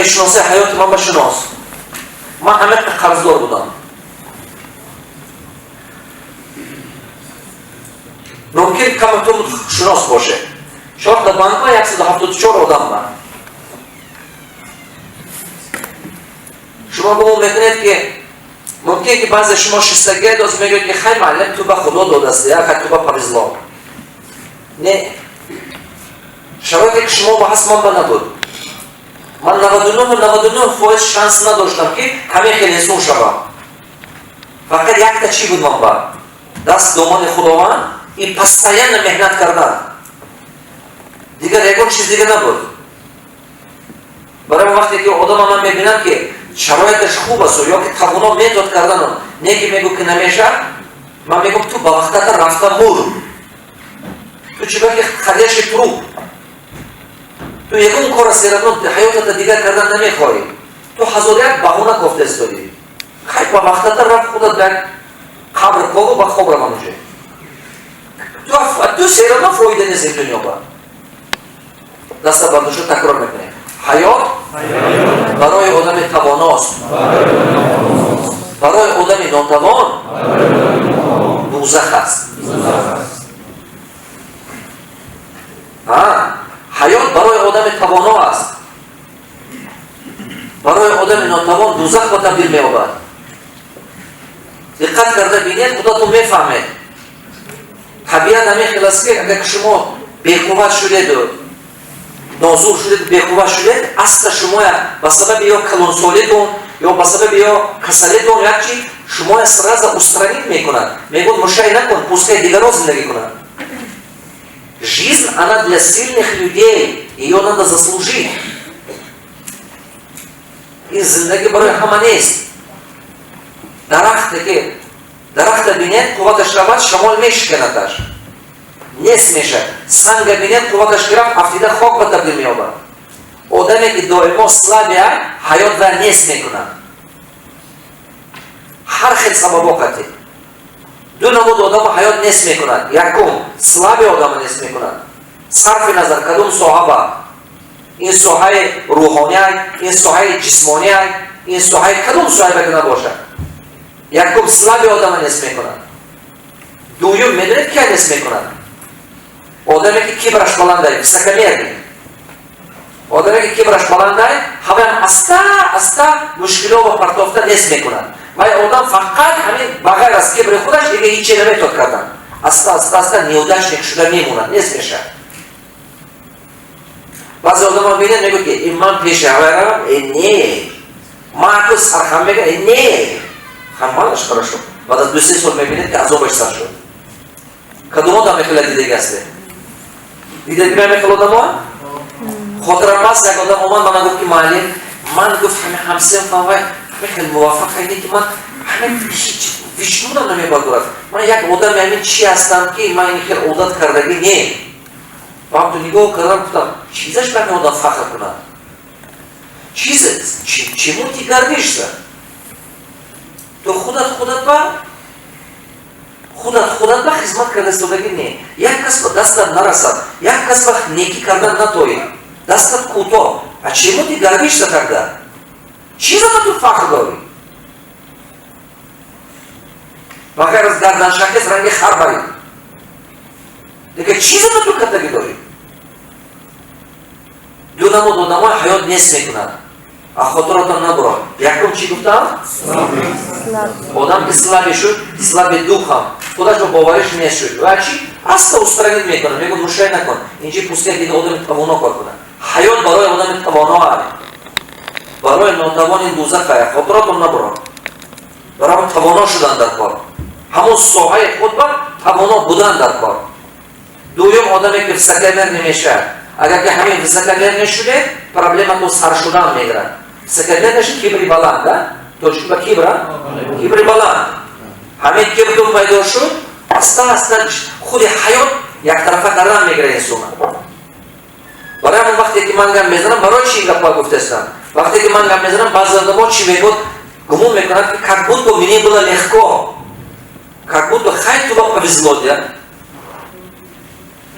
میشناسه حیات من بشناس. من همه قرضدار بودم. ممکن کم تو شناس باشه. شاید در بانک ما 174 آدم من. شما به اون میکنید که ممکنه که بعضی شما شستگی داشت میگوید که خیلی معلم تو به خدا دادسته یا خیلی تو به پریزلا. نه. شرایطی که شما با حس من نبود. من 99% شانس نداشتم که همه خیلی انسان شوم. فقط یک تا چی بود من با دست دامن خداوند این پستایان مهنت کردن. دیگر یکون چیز دیگر نبود. برای وقتی که آدم من میبینم که شرایطش خوب است یا که توانا میداد کردن نه که میگو که نمیشه من میگم تو با وقتت رفته مور تو چیکار که خلیش پرو تو یکون کار سیرتون حیاتت دیگر کردن نمیخوایی تو هزار یک بهونه گفته استادی خیلی با وقتت رفت خودت در قبر کاغو با خبر منوشه تو سیرتون فایده نیست این دنیا با دست برداشت تکرار میکنه حیات برای آدم تواناست برای آدم ناتوان دوزخ است حیات برای آدم توانا است برای آدم ناتوان دوزخ با تبدیل می آورد دقت کرده بینید خدا تو میفهمه طبیعت همین خلاص که اگر شما بی‌قوت شدید نازور شدید بی‌قوت شدید اصل شما به سبب یا کلانسالیتون یا به سبب یا کسلیتون یک چی شما سراز استرانیت میکنند میگوید مشای نکن پوسته دیگران زندگی کنند жизнь она для сильных людей ее надо заслужить این زندگی برای همه نیست درخت بینید قوتش رود شمال میشکندش نیست میشه سنگ بینید قوتش گرفت افتیده خاک به تبدیل میابد آدمی که دائما سلبه حیات ور نیست میکنن هر خیلی سبباقتی دو نمود آدم حیات نیست میکنن یکم سلبه آدم نیست میکنن صرف نظر کدوم صحابه این ساحه روحانی این ساحه جسمانی این ساحه کدوم ساحه بکنه باشه یکم سلبه آدم نیست میکنن دویم میدونید که نیست میکنن آدمی که کبرش بلنده سکمیه آدمی که کبرش بلنده همه استا مشکلات و پرتافته نیست میکنن و آدم فقط همین بغیر از کبر خودش دیگه هیچی نمیتود کردن استا نیودش یک شده میمونن نیست میشه بعضی آدم ها بینید میگو که این من پیش هورم نه ما تو سرخم میگه نه خمالش خرا شد بعد از 2-3 سال میبینید که عذابش سر شد کدوم آدم میخواد دیده گسته دیده که میخواد آدم ها خاطرم هست یک آدم اومد من گفت که معلم من گفت همه همسیم فاوای همه خیلی موفق اینه که من همه ویشنونم نمیبردورد من یک آدم همین چی هستم که من این خیلی عادت کردگی نه با هم تو نگاه کردم گفتم چیزش برمی آدم فخر کنم چی موتی گردیشته تو خودت با خدمت کرده استادگی نه یک کس با دستت نرسد یک کس با نیکی کردن نتوید دستت کوتاه از چی موتی گردیشته کرده چیزا تو فخر داری بغیر از گردن شکست رنگ خر برید دیگه چیزا تو کتگی داری دو نمود آدم حیات نیست میکنند خاطراتان نبرا یکم چی گفتم؟ آدم که سلبی شد سلب دوخم خودش با باورش نیست شد و چی؟ اصلا استرانیت میکنه میگو مشای نکن اینجا پوسته دیگه آدم توانا کار کنه حیات برای آدم توانا هست برای ناتوان این دوزخ هست خاطراتان نبرا برای توانا شدن در کار همون ساحه خود با توانا بودن در کار دویم آدمی که سکمر نمیشه اگر که همین سکمر نشده پرابلم تو سر شدن میگیره سکمر نشد کبری بلند توشی با کبری بلند همین کبر تو پیدا شد اصلا خود حیات یک طرفه کردن میگیره انسان برای همون وقتی که من گم میزنم برای چی این گپا گفتستم وقتی که من گم میزنم بعضی آدم‌ها چی میگوید گمون میکنند که کاربون تو مینی بولا لحکو کاربون تو خیلی تو با پویزلودیه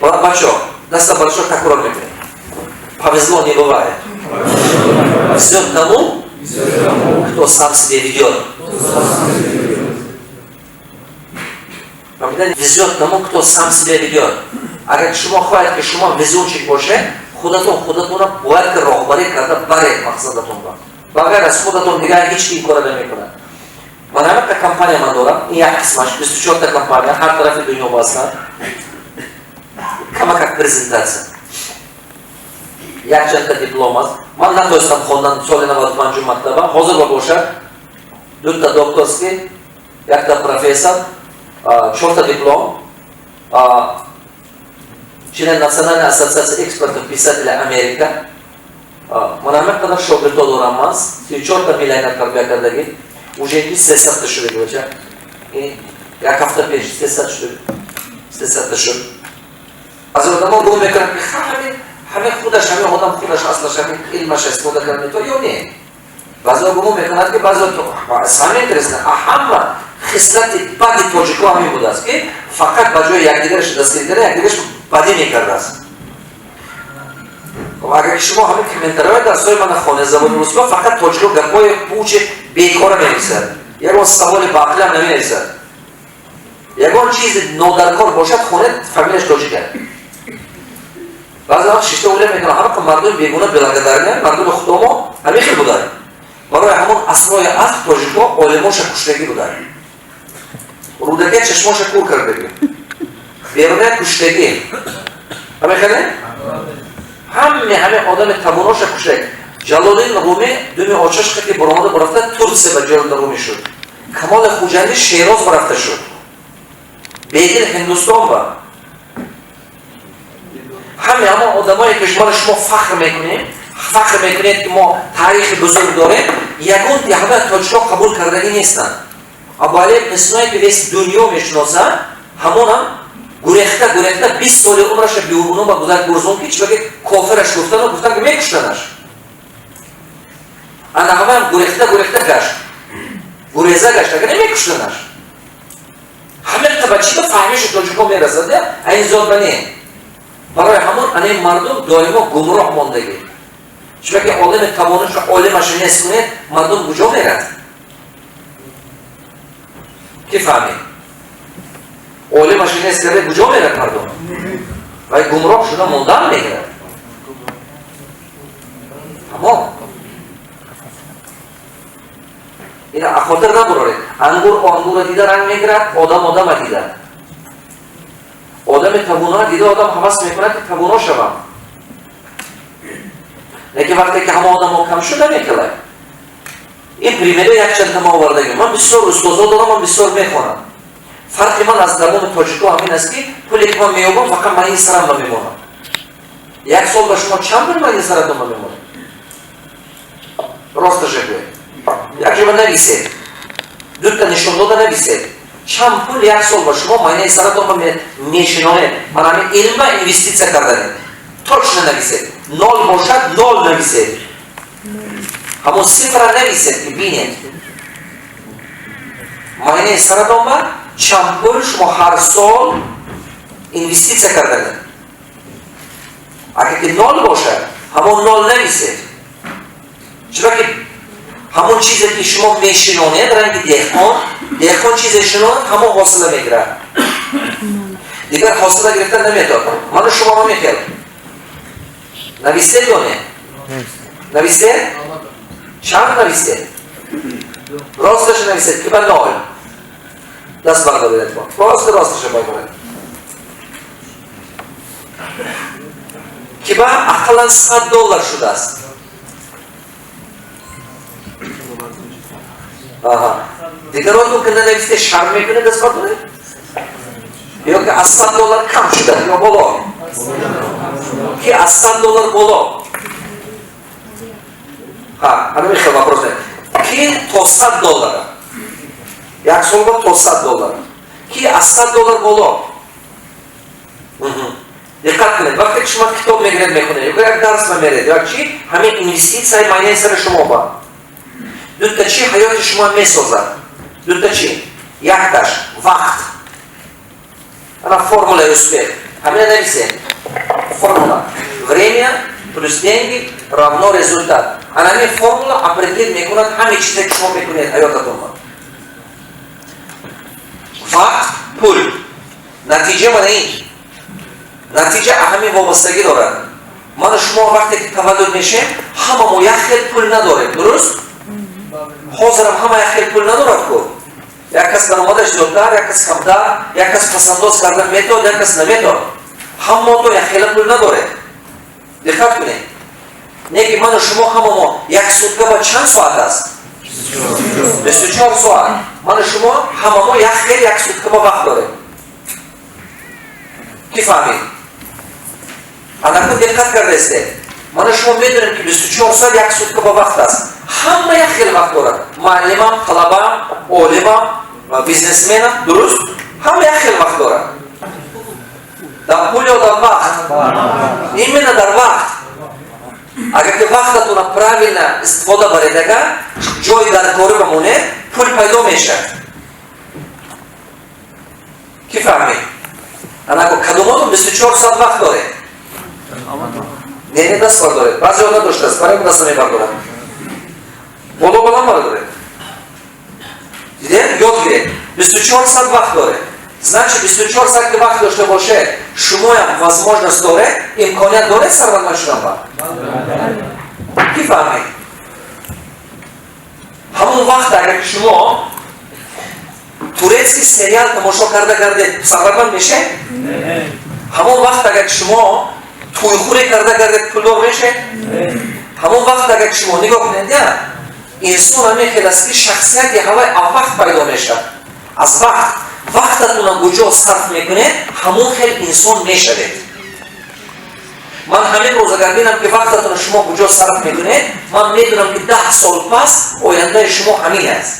برای بچه ها دست برشو تکرار میکنه پویزلو نیبواه Везет тому, кто сам себе ведет. Везет тому, кто сам себя ведет. Агар шумо хоҳед ки шумо везунчик боше, худатон бояд ки роҳбарӣ карда баред мақсадатонро. Багайр аз худатон дигар ҳеҷ ки ин кора намекунад. Ман ҳамака компания ман дорам, ин як қисмаш, 24 компания, ҳар тарафи дунё бастанд. Камака презентация. Як чанда диплом аст. Ман натонистам хондан соли 95 мактаба, ҳозир ба бошад 2 та докторский, 1 та профессор, 4 та диплом, член Национальной ассоциации экспертов писателей Америка. Ман ҳамака шогирдҳо дорам аз, 34 миллионер тарбия кардаги, уже 300 шуд бача. Як ҳафта пеш 300 шуд. 300 шуд. Аз одамо гум мекунам ки ҳамин худаш, ҳамин одам худаш аслаш ҳамин илмаш истифода карда метавонад ё не. Баъзеҳо гумон мекунанд ки баъзеҳо самин интересно, ҳама хислати бади тоҷикҳо ҳамин будааст ки фақат ба ҷои якдигараш дастгирӣ карда, якдигараш бадӣ мекардааст. Агар шумо ҳамин комментарияҳои дарсҳои мана хонезабони русиҳо фақат тоҷикҳо гапҳои пучи бекора менависад. Ягон саволи бақилӣ ҳам наменависад. Ягон чизи нодаркор бошад, хонед фамилияш тоҷик аст. баъзе вақт шишта оиле мекунад, ҳамака мардуми бегуна белагадарня, мардуми худомо ҳамин хел буданд. барои ҳамон асрои аз тоҷикҳо олимоша куштагӣ буданд. Рудаке чашмоша кур кардаги. Беруне куштагӣ. Ҳамехеле? ҳамин одами табоноша куштагӣ. Ҷалолиддин Румӣ думи очашқа ки баромада барафта Турсия ба Ҷалолиддин Румӣ шуд. Камоли Хуҷандӣ Шероз барафта шуд. Бегин Ҳиндустон ба. ҳамон одамое ки шумо фахр мекунед ки мо таърихи бузург дорем, ягон ҳама тоҷикҳо қабул кардагӣ нестанд. Аввале мисное ки вес дунё мешиносад, ҳамонам гурехта 20 соли умраша биурунон ба гузард гурзон ки чӣ кофираш гуфтан ки мекуштанаш. Ана ҳамаам гурехта гашт. Гуреза гашт, агар немекуштанаш. ҳамин ба чӣ фаҳмиши тоҷикҳо мерасад, айн зот ба не. барои ҳамон ани мардум доимо гумроҳ мондагӣ. чунки ки одами тавонаша олимаша нест кунед, мардум куҷо мерад? Ки фаҳмед? Олимаша нест карда куҷо мерад мардум? вай гумроҳ шуда мондан мегирад. ҳамон ина ахотир набуроред. ангур ангура дида ранг мегирад, одама дида. одами табуна дида одам ҳавас мекунад ки табуно шавам. лекин вақте ки ҳама одамо кам шуда мекалад. ин примери якчанд ма овардагим. ман бисёр устозо дорам, ман бисёр мехонам. фарқи ман аз забони тоҷикҳо ҳамин аст ки пуле ки ман меёбам фақат ман ин сарам ба мемонам. як сол ба шумо чанд пул ман ин саратон ба мемонам? росташа гӯед. як ҷоба нависед. дута нишондода нависед. чанд пул як сол ба шумо майнаи саратон ба мешинонед. ман ҳамин илма инвеститсия карданед. точно нависед. 0 бошад 0 нависед. ҳамон сифра нависед ки бинед. майнаи саратон ба чанд пул шумо ҳар сол инвеститсия карданед. агар ки 0 бошад ҳамон 0 нависед. чиро ки ҳамон чизе ки шумо мешинонед, ранги деҳқон чизе шинонад, ҳамон ҳосила мегирад. дигар ҳосила гирифтан наметавонад. ману шумо ҳам мехел навистед ё не? навистед? чанд навистед? росташа навистед ки ба 0 даст бардоред. росташа бардоред. ки ба ақаллан $100 шудааст. дигаротон ки нанависте шарм мекунед даст бардоред? ё ки аз $100 кам шуда ё боло? ки аз $100 боло? ҳамин хел вопрос не. ки то $100 як сол ба то $100 ки аз $100 боло? диққат кунед. вақте ки шумо китоб мегиред мехонед ё як дарс меред ё чи ҳамин инвеститсияи майнаи сари шумо ба дута чи ҳаёти шумо месозад. дута чи якташ вақт. ана формулаи успех. ҳамина нависед. формула. Время плюс деньги равно результат. Она формула определит мекунат ҳаме чизе ки шумо мекунед ҳаётатон. Вақт, пул. Натиҷа мана ин. Натиҷа аҳамин вобастагӣ дорад. Мана шумо вақте ки таваллуд мешем, ҳамамо як хел пул надорем, дуруст? Ҳозирам ҳама як хел пул надорад ку. Як кас даромадаш зиёдтар, як кас камтар, як кас пасандоз кардан метавад, як кас наметавад. Ҳамаото як хела пул надорем. Диққат кунед. Неки ману шумо ҳамамо як сутка ба чанд соат аст? 24 соат. Ману шумо ҳамамо як хел як сутка ба вақт дорем. Ки фаҳмед? Анаку диққат кардастед. Ману шумо медонем ки 24 соат як сутка ба вақт аст. Ҳама як хел вақт дорад. Муаллимам, талабам, олимам, бизнесменам, дуруст? Ҳама як хел вақт дорад. Дар пул ё дар вақт? Именно дар вақт. Агар ки вақтатона правилно истифода баредага, ҷои дар кори бамонед, пул пайдо мешавад. Ки фаҳмед? Анако кадомотон 24 соат вақт доред? Не даст бар доред. Баъзеҳо надоштааст, барои даст намебардорад. Боло баланд бара доред. Дидед? Ёд гиред. 24 соат вақт доред. Значит, 24 соат ки вақт дошта бошед, шумоям возможност доред, имконият доред сарватманд шудан ба? Ки фаҳмед? Ҳамон вақт агар ки шумо турецки сериал тамошо карда гардед, сарватманд мешед? ҳамон вақт агар ки шумо тӯйхӯре карда гардед, пулдор мешед? ҳамон вақт агар ки шумо нигоҳ кунед, инсон ҳамин хел аст ки шахсияти ҳавай аввақт пайдо мешавад. Аз вақт вақтатона куҷо сарф мекунед, ҳамон хел инсон мешавед. Ман ҳамин рӯз агар бинам ки вақтатона шумо куҷо сарф мекунед, ман медонам ки 10 сол пас ояндаи шумо ҳамин аст.